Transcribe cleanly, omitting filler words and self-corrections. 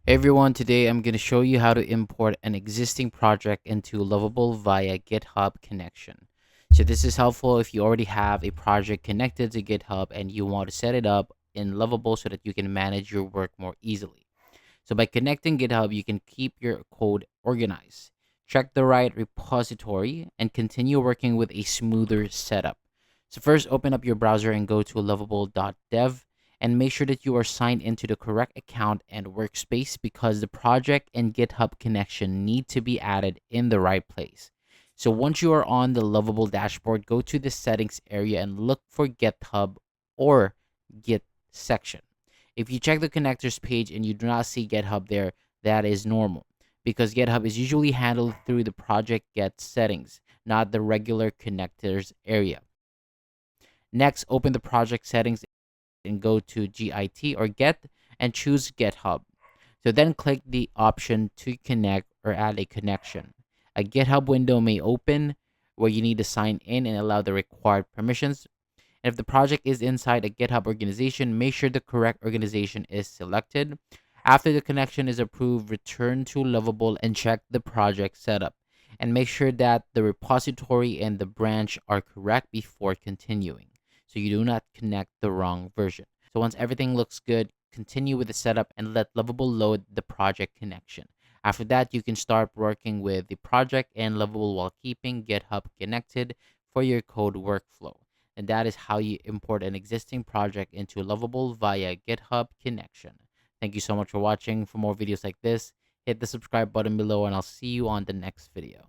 Hey everyone, today I'm going to show you how to import an existing project into Lovable via GitHub connection. So this is helpful if you already have a project connected to GitHub and you want to set it up in Lovable so that you can manage your work more easily. So by connecting GitHub, you can keep your code organized, check the right repository, and continue working with a smoother setup. So first, open up your browser and go to lovable.dev and make sure that you are signed into the correct account and workspace because the project and GitHub connection need to be added in the right place. So once you are on the Lovable dashboard, go to the settings area and look for GitHub or Git section. If you check the connectors page and you do not see GitHub there, that is normal because GitHub is usually handled through the project get settings, not the regular connectors area. Next, open the project settings and go to Git or Get and choose GitHub. So then click the option to connect or add a connection. A GitHub window may open where you need to sign in and allow the required permissions. And if the project is inside a GitHub organization, make sure the correct organization is selected. After the connection is approved, return to Lovable and check the project setup. And make sure that the repository and the branch are correct before continuing, so you do not connect the wrong version. So once everything looks good, continue with the setup and let Lovable load the project connection. After that, you can start working with the project and Lovable while keeping GitHub connected for your code workflow. And that is how you import an existing project into Lovable via GitHub connection. Thank you so much for watching. For more videos like this, hit the subscribe button below and I'll see you on the next video.